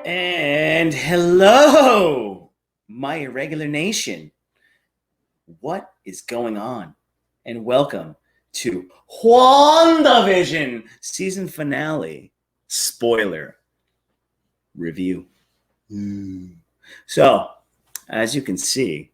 And hello, my Irregular Nation. What is going on? And welcome to Wandavision season finale spoiler review. So, as you can see,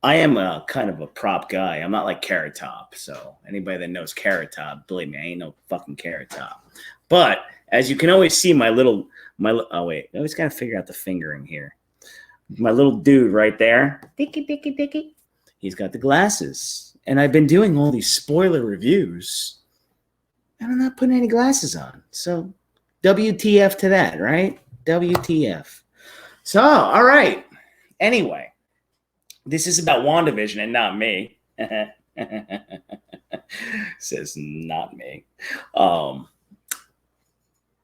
I am a kind of a prop guy. I'm not like Carrot Top. So anybody that knows Carrot Top, believe me, I ain't no fucking Carrot Top. But as you can always see, oh wait, I always gotta figure out the fingering here. My little dude right there, Dicky. He's got the glasses, and I've been doing all these spoiler reviews, and I'm not putting any glasses on. So, WTF to that, right? WTF. So, all right. Anyway, this is about WandaVision and not me. Says not me.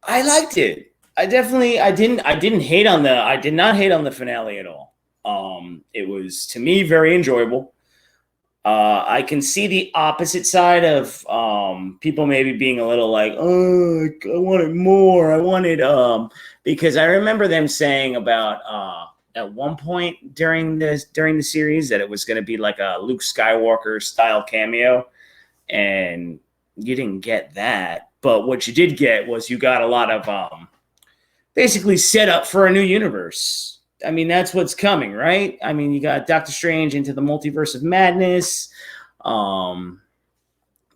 I liked it. I did not hate on the finale at all. It was, to me, very enjoyable. I can see the opposite side of people maybe being a little like, oh, I wanted more. I wanted because I remember them saying about at one point during the series that it was going to be like a Luke Skywalker style cameo, and you didn't get that. But what you did get was you got a lot of basically set up for a new universe. I mean, that's what's coming, right? I mean, you got Doctor Strange into the Multiverse of Madness, the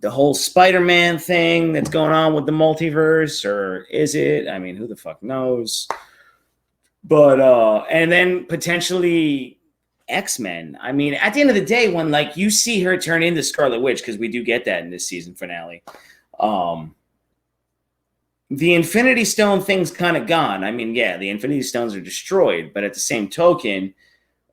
whole Spider-Man thing that's going on with the multiverse, or is it? I mean, who the fuck knows? But and then potentially X-Men. I mean, at the end of the day, when like you see her turn into Scarlet Witch, because we do get that in this season finale, the Infinity Stone thing's kind of gone. I mean, yeah, the Infinity Stones are destroyed, but at the same token,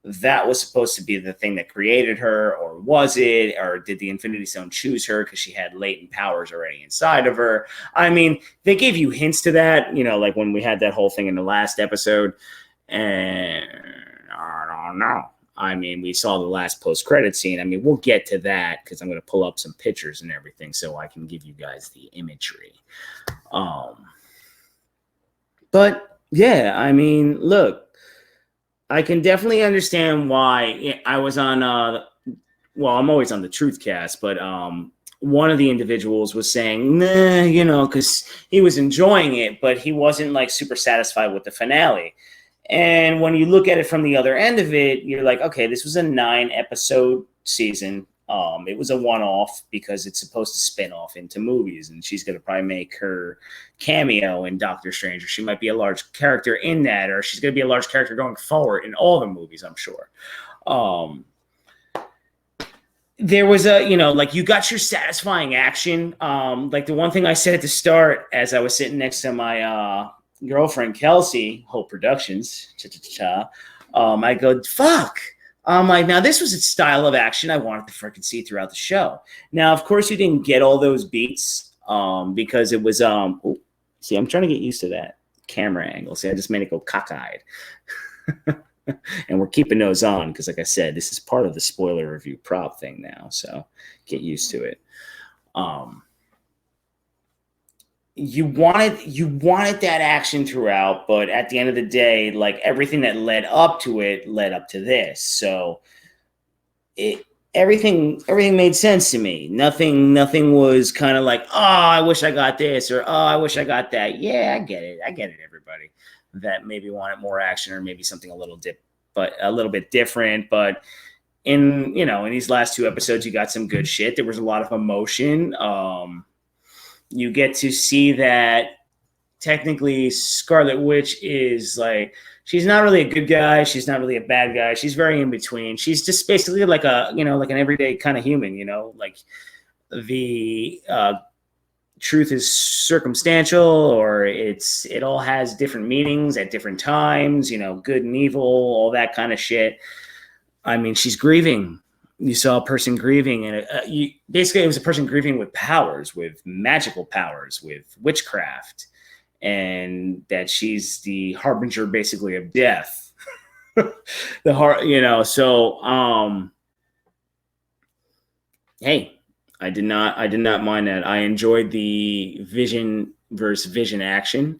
that was supposed to be the thing that created her, or was it? Or did the Infinity Stone choose her because she had latent powers already inside of her? I mean, they gave you hints to that, like when we had that whole thing in the last episode, and I don't know. I mean, we saw the last post-credit scene. I mean, we'll get to that because I'm going to pull up some pictures and everything so I can give you guys the imagery. But yeah, I mean, look, I can definitely understand why I was on, I'm always on the Truthcast, but one of the individuals was saying, nah, because he was enjoying it, but he wasn't like super satisfied with the finale. And when you look at it from the other end of it, you're like, okay, this was a 9-episode season. It was a one-off because it's supposed to spin off into movies, and she's going to probably make her cameo in Doctor Strange, or she might be a large character in that, or she's going to be a large character going forward in all the movies, I'm sure. There was you got your satisfying action. Like the one thing I said at the start as I was sitting next to my girlfriend Kelsey, Hope Productions, I go, fuck. I'm like, now this was a style of action I wanted to freaking see throughout the show. Now, of course, you didn't get all those beats because it was see, I'm trying to get used to that camera angle. See, I just made it go cockeyed. And we're keeping those on because, like I said, this is part of the spoiler review prop thing now. So get used to it. You wanted that action throughout, but at the end of the day, like everything that led up to it led up to this. So everything made sense to me. Nothing was kind of like, oh, I wish I got this, or oh, I wish I got that. Yeah, I get it, everybody that maybe wanted more action or maybe something a little bit different. But in these last 2 episodes, you got some good shit. There was a lot of emotion. You get to see that technically Scarlet Witch is like, she's not really a good guy. She's not really a bad guy. She's very in between. She's just basically like like an everyday kind of human, like the truth is circumstantial, or it all has different meanings at different times, good and evil, all that kind of shit. I mean, she's grieving. You saw a person grieving, and basically it was a person grieving with powers, with magical powers, with witchcraft, and that she's the harbinger, basically, of death. So hey, I did not mind that. I enjoyed the Vision versus Vision action.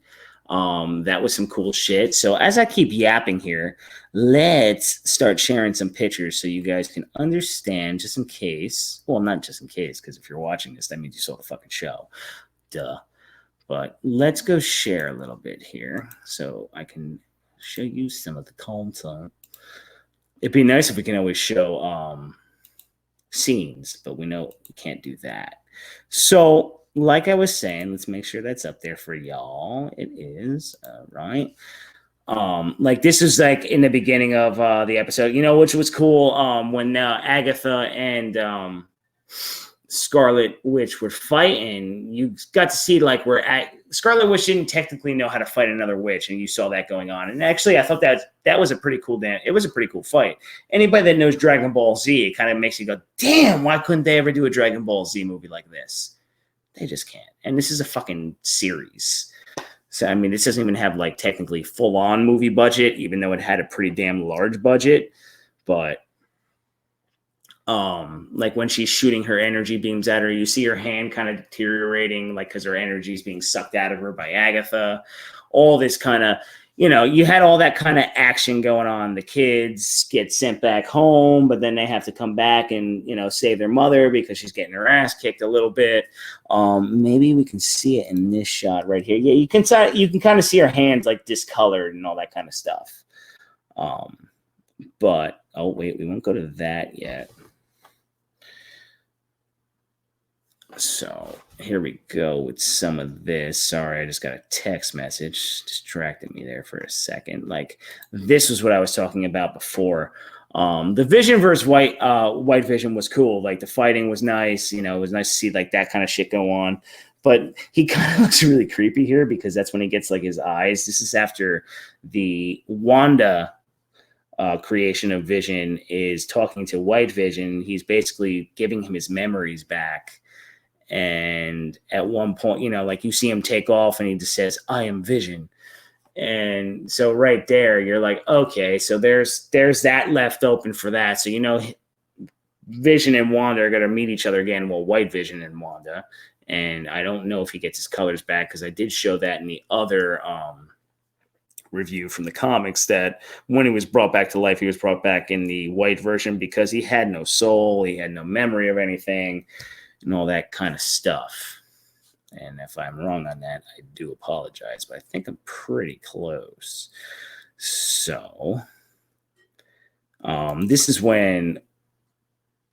That was some cool shit. So as I keep yapping here, let's start sharing some pictures so you guys can understand, just in case. Well, not just in case, because if you're watching this, that means you saw the fucking show. Duh. But let's go share a little bit here so I can show you some of the content. It'd be nice if we can always show scenes, but we know we can't do that. So, like I was saying, let's make sure that's up there for y'all. It is, right? Like this is like in the beginning of the episode, which was cool. When Agatha and Scarlet Witch were fighting, you got to see like where Scarlet Witch didn't technically know how to fight another witch, and you saw that going on. And actually, I thought that was a pretty cool it was a pretty cool fight. Anybody that knows Dragon Ball Z, it kind of makes you go, damn, why couldn't they ever do a Dragon Ball Z movie like this? They just can't. And this is a fucking series. So, I mean, this doesn't even have like technically full-on movie budget, even though it had a pretty damn large budget. But like when she's shooting her energy beams at her, you see her hand kind of deteriorating, like because her energy is being sucked out of her by Agatha. All this kind of, you had all that kind of action going on. The kids get sent back home, but then they have to come back and, save their mother because she's getting her ass kicked a little bit. Maybe we can see it in this shot right here. Yeah, you can kind of see her hands like discolored and all that kind of stuff. But, oh, wait, we won't go to that yet. So here we go with some of this. Sorry, I just got a text message. Distracted me there for a second. Like this was what I was talking about before. The Vision versus White Vision was cool. Like the fighting was nice. It was nice to see like that kind of shit go on. But he kind of looks really creepy here because that's when he gets like his eyes. This is after the Wanda creation of Vision is talking to White Vision. He's basically giving him his memories back. And at one point, like you see him take off and he just says, I am Vision. And so right there, you're like, okay, so there's that left open for that. So, Vision and Wanda are going to meet each other again. Well, White Vision and Wanda. And I don't know if he gets his colors back because I did show that in the other review from the comics that when he was brought back to life, he was brought back in the white version because he had no soul. He had no memory of anything. And all that kind of stuff. And if I'm wrong on that, I do apologize, but I think I'm pretty close. So, this is when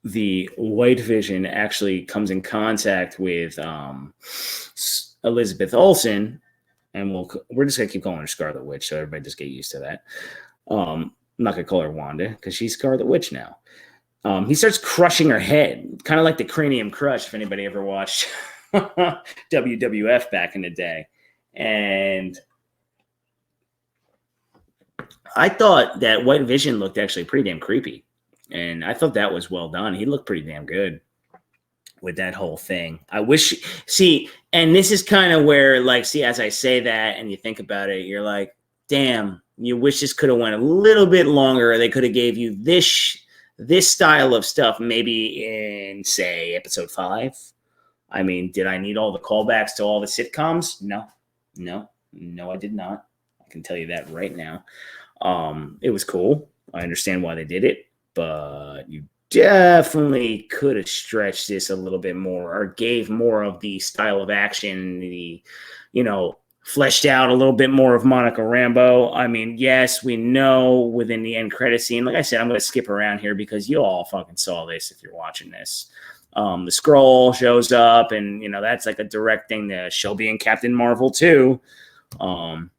the White Vision actually comes in contact with Elizabeth Olsen, and we're just going to keep calling her Scarlet Witch, so everybody just get used to that. I'm not going to call her Wanda, because she's Scarlet Witch now. He starts crushing her head, kind of like the Cranium Crush, if anybody ever watched WWF back in the day. And I thought that White Vision looked actually pretty damn creepy. And I thought that was well done. He looked pretty damn good with that whole thing. And this is kind of where, like, as I say that and you think about it, you're like, damn, you wish this could have went a little bit longer. They could have gave you this style of stuff maybe in, say, episode 5. I mean, did I need all the callbacks to all the sitcoms? No, I did not. I can tell you that right now. It was cool. I understand why they did it, but you definitely could have stretched this a little bit more or gave more of the style of action, fleshed out a little bit more of Monica Rambeau. I mean, yes, we know within the end credit scene, like I said, I'm going to skip around here because you all fucking saw this if you're watching this. The Skrull shows up, and, that's like a direct thing to Shelby and Captain Marvel too. And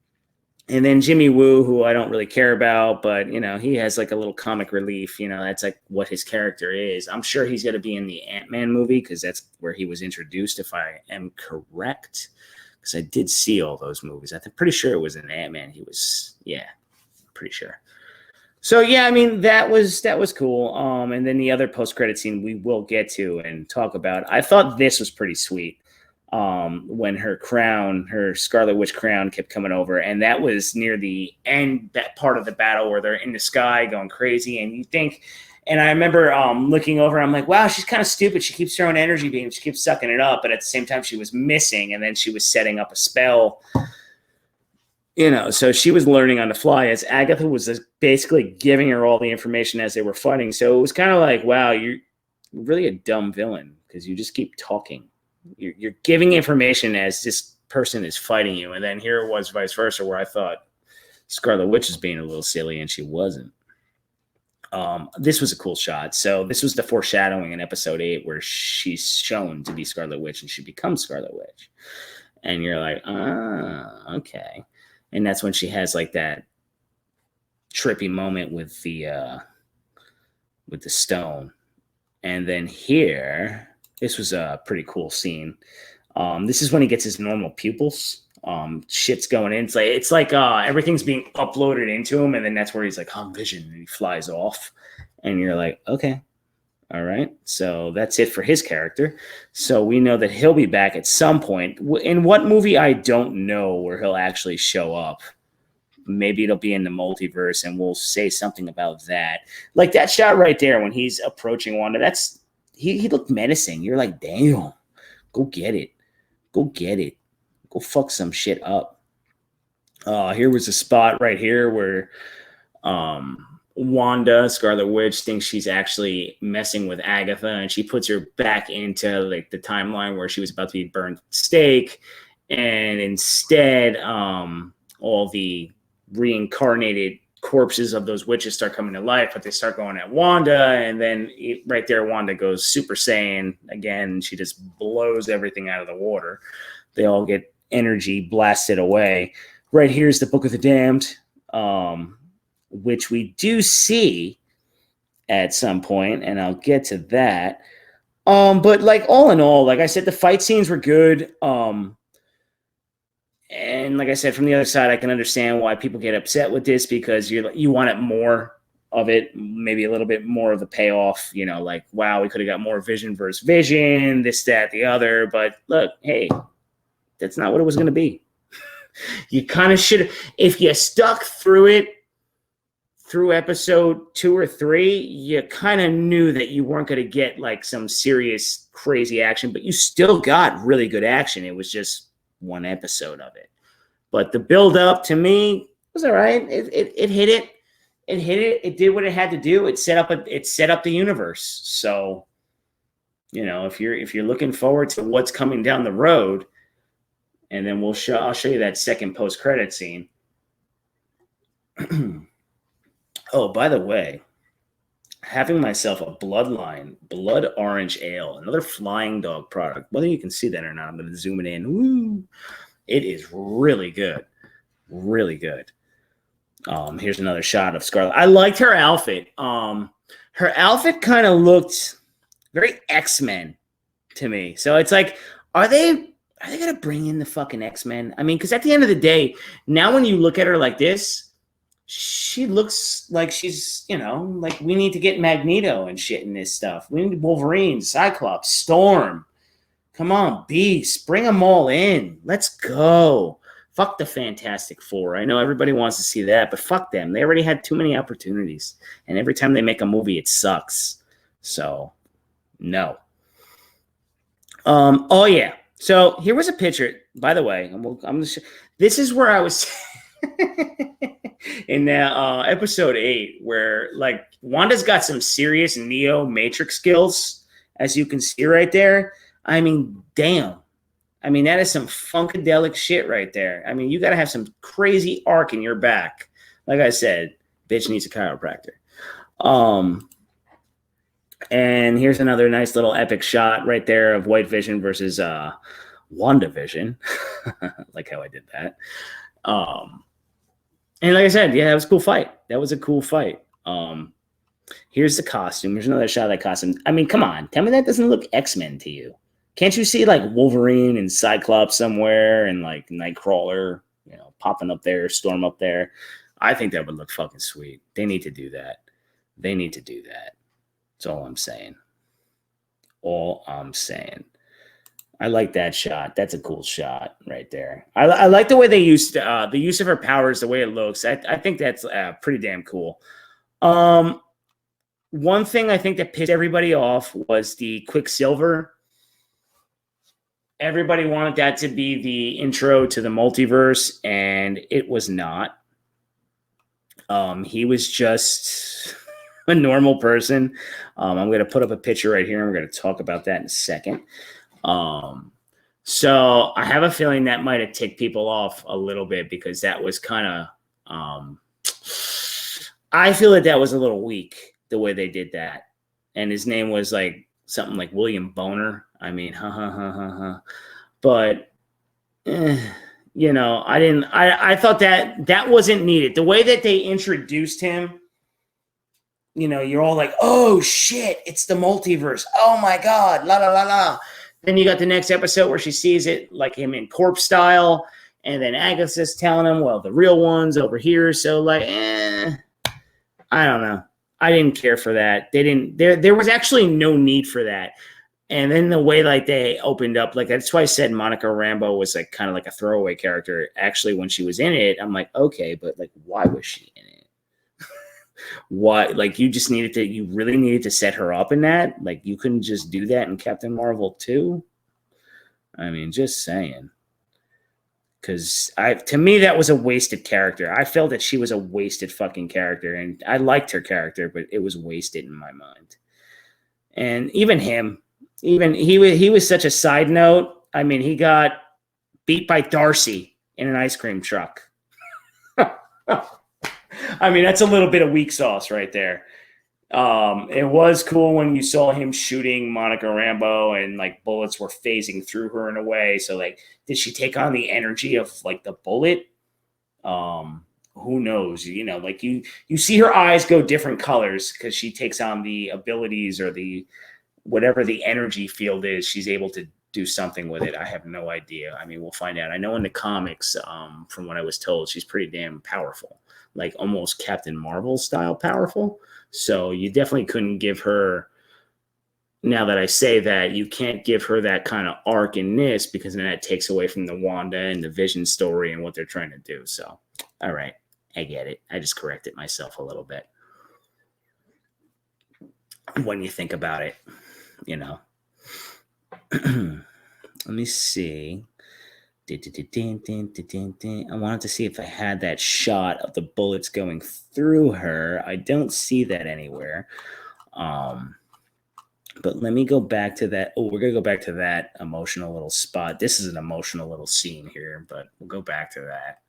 then Jimmy Woo, who I don't really care about, but, he has like a little comic relief. That's like what his character is. I'm sure he's going to be in the Ant-Man movie because that's where he was introduced, if I am correct. Because I did see all those movies. I'm pretty sure it was in Ant-Man. He was, pretty sure. So, yeah, I mean, that was cool. And then the other post-credit scene we will get to and talk about. I thought this was pretty sweet when her Scarlet Witch crown kept coming over. And that was near the end, that part of the battle where they're in the sky going crazy. And you think... And I remember looking over, I'm like, wow, she's kind of stupid. She keeps throwing energy beams. She keeps sucking it up. But at the same time, she was missing. And then she was setting up a spell So she was learning on the fly as Agatha was just basically giving her all the information as they were fighting. So it was kind of like, wow, you're really a dumb villain because you just keep talking. You're giving information as this person is fighting you. And then here it was vice versa, where I thought Scarlet Witch was being a little silly and she wasn't. This was a cool shot. So this was the foreshadowing in episode 8 where she's shown to be Scarlet Witch and she becomes Scarlet Witch. And you're like, okay. And that's when she has like that trippy moment with the stone. And then here, this was a pretty cool scene. This is when he gets his normal pupils. Shit's going in. It's like everything's being uploaded into him, and then that's where he's like, Vision, and he flies off. And you're like, okay, all right. So that's it for his character. So we know that he'll be back at some point. In what movie, I don't know where he'll actually show up. Maybe it'll be in the multiverse, and we'll say something about that. Like that shot right there when he's approaching Wanda, he looked menacing. You're like, damn, go get it. Go get it. Go fuck some shit up. Here was a spot right here where Wanda, Scarlet Witch, thinks she's actually messing with Agatha, and she puts her back into like the timeline where she was about to be burned at stake, and instead all the reincarnated corpses of those witches start coming to life, but they start going at Wanda, and then right there Wanda goes Super Saiyan again. She just blows everything out of the water. They all get energy blasted away. Right here's the Book of the Damned, which we do see at some point, and I'll get to that. But like all in all, like I said, the fight scenes were good. And like I said, from the other side, I can understand why people get upset with this because you want it more of it, maybe a little bit more of the payoff, like, wow, we could have got more Vision versus Vision, this, that, the other. But look, hey, that's not what it was going to be. You kind of should have, if you stuck through it, through episode 2 or 3, you kind of knew that you weren't going to get like some serious, crazy action, but you still got really good action. It was just one episode of it. But the build up to me was all right. It hit it. It hit it. It did what it had to do. It set up the universe. So, if you're looking forward to what's coming down the road, and then I'll show you that second post-credit scene. Oh, by the way, having myself a Bloodline Blood Orange Ale, another Flying Dog product. Whether you can see that or not, I'm going to zoom it in. Woo! It is really good. Really good. Here's another shot of Scarlet. I liked her outfit. Her outfit kind of looked very X-Men to me. So it's like, are they going to bring in the fucking X-Men? I mean, because at the end of the day, now when you look at her like this, she looks like she's, like we need to get Magneto and shit in this stuff. We need Wolverine, Cyclops, Storm. Come on, Beast. Bring them all in. Let's go. Fuck the Fantastic Four. I know everybody wants to see that, but fuck them. They already had too many opportunities. And every time they make a movie, it sucks. So, no. Oh, yeah. So here was a picture. By the way, this is where I was... in episode 8, where like Wanda's got some serious Neo Matrix skills, as you can see right there. I mean, damn. I mean, that is some funkadelic shit right there. I mean, you got to have some crazy arc in your back. Like I said, bitch needs a chiropractor. And here's another nice little epic shot right there of White Vision versus Wandavision. Like how I did that. And like I said, yeah, that was a cool fight. That was a cool fight. Here's the costume. Here's another shot of that costume. I mean, come on. Tell me that doesn't look X-Men to you. Can't you see like Wolverine and Cyclops somewhere and like Nightcrawler, popping up there, Storm up there? I think that would look fucking sweet. They need to do that. That's all I'm saying. I like that shot. That's a cool shot right there. I like the way they used the use of her powers, the way it looks. I think that's pretty damn cool. One thing I think that pissed everybody off was the Quicksilver Everybody wanted that to be the intro to the multiverse, and it was not. He was just a normal person. I'm going to put up a picture right here, and we're going to talk about that in a second. So I have a feeling that might have ticked people off a little bit because that was kind of, I feel that was a little weak the way they did that. And his name was like something like William Boner. I mean, But, I thought that wasn't needed. The way that they introduced him, you're all like, oh shit, it's the multiverse. Oh my God, la la la la. Then you got the next episode where she sees it like him in corpse style. And then Agatha's telling him, well, the real one's over here. So like, I don't know. I didn't care for that. There was actually no need for that. And then the way like they opened up, like that's why I said Monica Rambeau was like kind of like a throwaway character. Actually, when she was in it, I'm like, okay, but like, why was she in it? Why? Like, you really needed to set her up in that. Like, you couldn't just do that in Captain Marvel 2. I mean, just saying. Because to me, that was a wasted character. I felt that she was a wasted fucking character, and I liked her character, but it was wasted in my mind. And even him, he was such a side note. I mean, he got beat by Darcy in an ice cream truck. I mean, that's a little bit of weak sauce right there. It was cool when you saw him shooting Monica Rambeau and like bullets were phasing through her in a way. So like, did she take on the energy of like the bullet? Who knows? Like you see her eyes go different colors because she takes on the abilities or the whatever the energy field is. She's able to do something with it. I have no idea. I mean, we'll find out. I know in the comics, from what I was told, she's pretty damn powerful, like almost Captain Marvel style powerful. So you definitely couldn't give her, now that I say that, you can't give her that kind of arc in this because then that takes away from the Wanda and the Vision story and what they're trying to do. So, all right, I get it. I just corrected myself a little bit. When you think about it, let me see. I wanted to see if I had that shot of the bullets going through her. I don't see that anywhere. But let me go back to that. Oh, we're going to go back to that emotional little spot. This is an emotional little scene here, but we'll go back to that.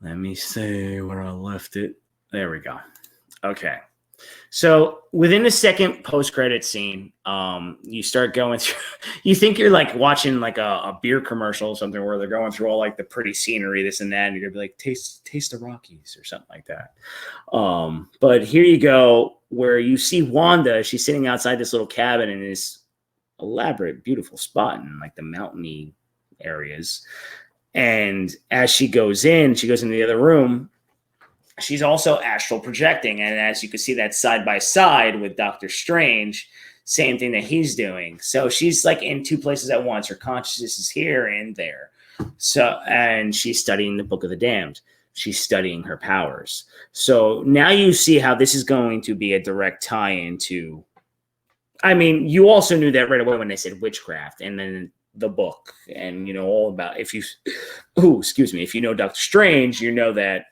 Let me see where I left it. There we go. Okay. So within the second post-credit scene, you start going through, you think you're like watching like a beer commercial or something where they're going through all like the pretty scenery, this and that, and you're gonna be like, taste the Rockies or something like that. But here you go, where you see Wanda, she's sitting outside this little cabin in this elaborate, beautiful spot in like the mountainy areas. And as she goes into the other room, she's also astral projecting. And as you can see that side by side with Doctor Strange, same thing that he's doing. So she's like in two places at once. Her consciousness is here and there. So, and she's studying the Book of the Damned. She's studying her powers. So now you see how this is going to be a direct tie-in to, I mean, you also knew that right away when they said witchcraft and then the book and, all about, if you know Doctor Strange, you know that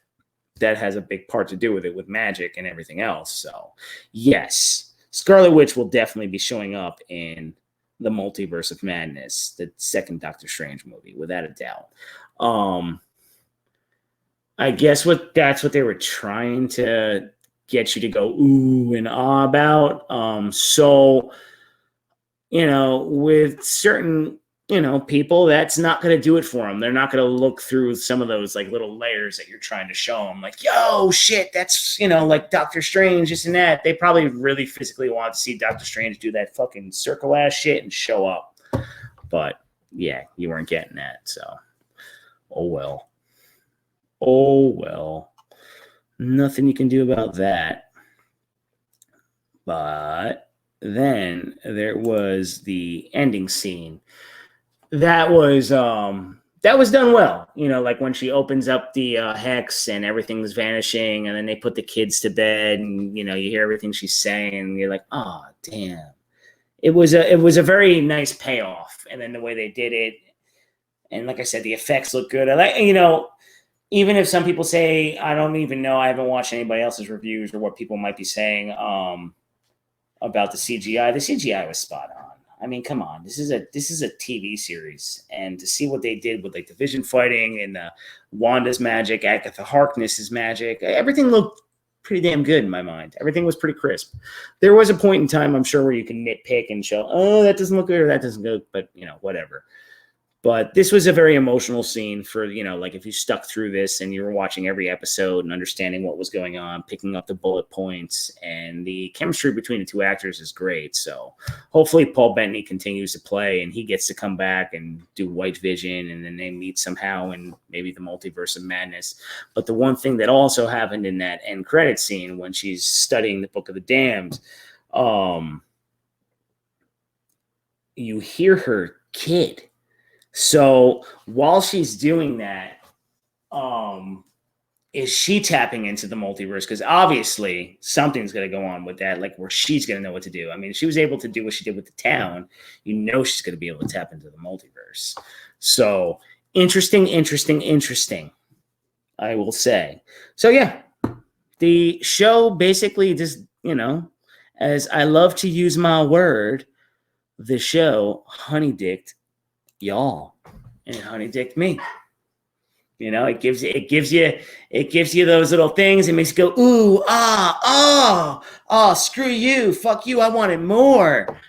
has a big part to do with it, with magic and everything else. So yes, Scarlet Witch will definitely be showing up in the Multiverse of Madness, the second Doctor Strange movie, without a doubt. I guess that's what they were trying to get you to go ooh and ah about. So, with certain people, that's not going to do it for them. They're not going to look through some of those like little layers that you're trying to show them. Like, yo, shit, that's, like Doctor Strange, this and that. They probably really physically want to see Doctor Strange do that fucking circle ass shit and show up. But yeah, you weren't getting that. So, oh well. Nothing you can do about that. But then there was the ending scene. That was done well. Like when she opens up the hex and everything's vanishing, and then they put the kids to bed, and you hear everything she's saying, and you're like, oh damn, it was a very nice payoff, and then the way they did it, and like I said, the effects look good. I like, even if some people say, I don't even know, I haven't watched anybody else's reviews or what people might be saying about the CGI. The CGI was spot on. I mean, come on, this is a TV series, and to see what they did with like the Vision fighting and Wanda's magic, Agatha Harkness's magic, everything looked pretty damn good in my mind. Everything was pretty crisp. There was a point in time, I'm sure, where you can nitpick and show, oh, that doesn't look good or that doesn't look good, but whatever. But this was a very emotional scene for, like if you stuck through this and you were watching every episode and understanding what was going on, picking up the bullet points, and the chemistry between the two actors is great. So hopefully Paul Bettany continues to play and he gets to come back and do White Vision, and then they meet somehow in maybe the Multiverse of Madness. But the one thing that also happened in that end credit scene when she's studying the Book of the Damned, you hear her kid. So while she's doing that, is she tapping into the multiverse? Because obviously something's going to go on with that, like where she's going to know what to do. I mean, if she was able to do what she did with the town, she's going to be able to tap into the multiverse. So interesting, I will say. So yeah, the show basically just, as I love to use my word, the show honey-dicked y'all and honey-dicked me. It gives you those little things. It makes you go, ooh, screw you, fuck you, I wanted more.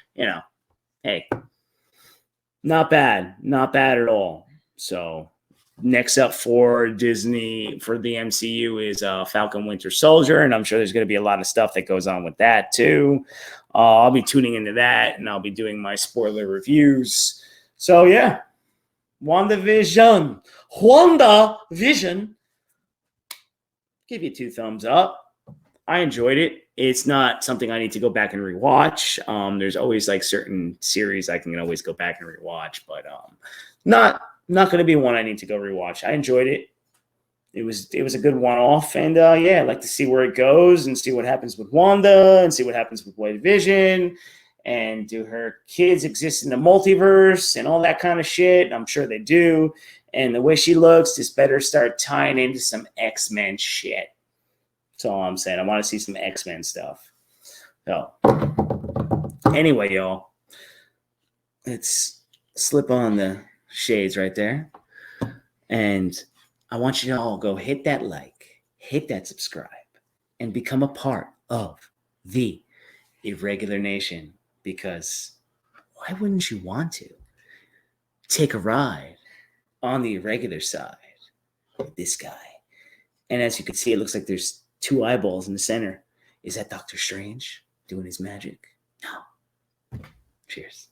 Hey, not bad at all. So next up for Disney, for the MCU, is Falcon Winter Soldier, and I'm sure there's going to be a lot of stuff that goes on with that too. I'll be tuning into that, and I'll be doing my spoiler reviews. So yeah, Wandavision. Give you 2 thumbs up. I enjoyed it. It's not something I need to go back and rewatch. There's always like certain series I can always go back and rewatch, but not going to be one I need to go rewatch. I enjoyed it. It was a good one-off, and I'd like to see where it goes and see what happens with Wanda and see what happens with White Vision. And do her kids exist in the multiverse and all that kind of shit? I'm sure they do. And the way she looks, this better start tying into some X-Men shit. That's all I'm saying. I want to see some X-Men stuff. So, anyway, y'all, let's slip on the shades right there. And I want you to all go hit that like, hit that subscribe, and become a part of the Irregular Nation. Because why wouldn't you want to take a ride on the irregular side with this guy? And as you can see, it looks like there's 2 eyeballs in the center. Is that Doctor Strange doing his magic? No. Cheers.